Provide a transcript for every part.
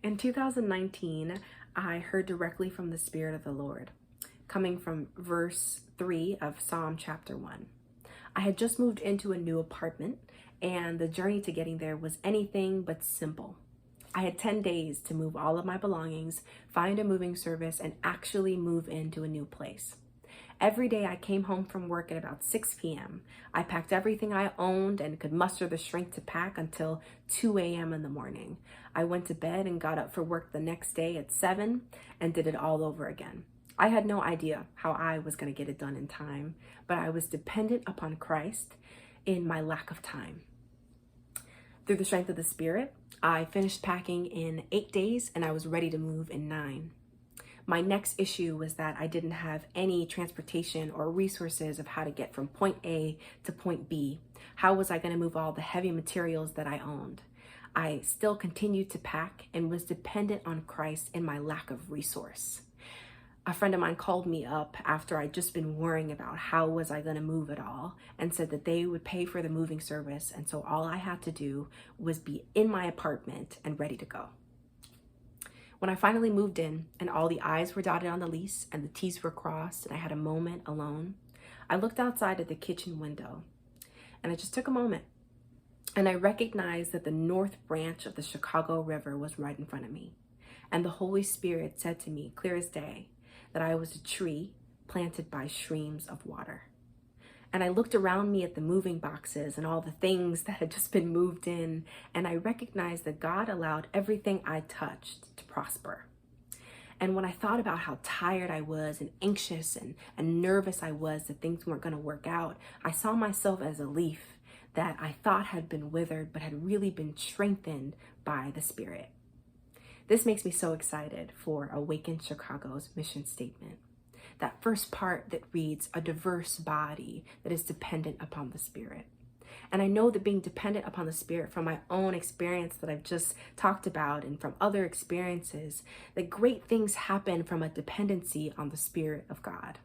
In 2019, I heard directly from the Spirit of the Lord, coming from verse 3 of Psalm chapter 1. I had just moved into a new apartment, and the journey to getting there was anything but simple. I had 10 days to move all of my belongings, find a moving service, and actually move into a new place. Every day I came home from work at about 6 p.m. I packed everything I owned and could muster the strength to pack until 2 a.m. in the morning. I went to bed and got up for work the next day at 7 and did it all over again. I had no idea how I was going to get it done in time, but I was dependent upon Christ in my lack of time. Through the strength of the Spirit, I finished packing in 8 days and I was ready to move in 9. My next issue was that I didn't have any transportation or resources of how to get from point A to point B. How was I going to move all the heavy materials that I owned? I still continued to pack and was dependent on Christ in my lack of resource. A friend of mine called me up after I'd just been worrying about how was I going to move it all and said that they would pay for the moving service, and so all I had to do was be in my apartment and ready to go. When I finally moved in and all the I's were dotted on the lease and the T's were crossed and I had a moment alone, I looked outside at the kitchen window and I just took a moment and I recognized that the north branch of the Chicago River was right in front of me. And the Holy Spirit said to me, clear as day, that I was a tree planted by streams of water. And I looked around me at the moving boxes and all the things that had just been moved in, and I recognized that God allowed everything I touched to prosper. And when I thought about how tired I was and anxious and nervous I was that things weren't going to work out, I saw myself as a leaf that I thought had been withered but had really been strengthened by the Spirit. This makes me so excited for Awaken Chicago's mission statement. That first part that reads, a diverse body that is dependent upon the Spirit. And I know that being dependent upon the Spirit from my own experience that I've just talked about and from other experiences, that great things happen from a dependency on the Spirit of God.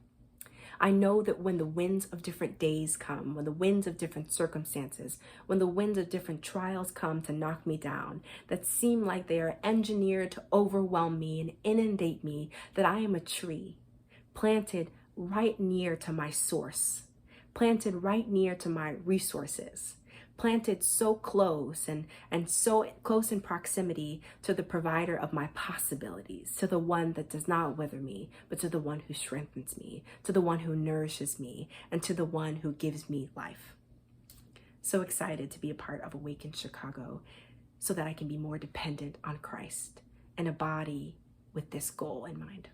I know that when the winds of different days come, when the winds of different circumstances, when the winds of different trials come to knock me down, that seem like they are engineered to overwhelm me and inundate me, that I am a tree planted right near to my source, planted right near to my resources, planted so close and so close in proximity to the provider of my possibilities, to the one that does not wither me, but to the one who strengthens me, to the one who nourishes me, and to the one who gives me life. So excited to be a part of Awaken Chicago so that I can be more dependent on Christ and a body with this goal in mind.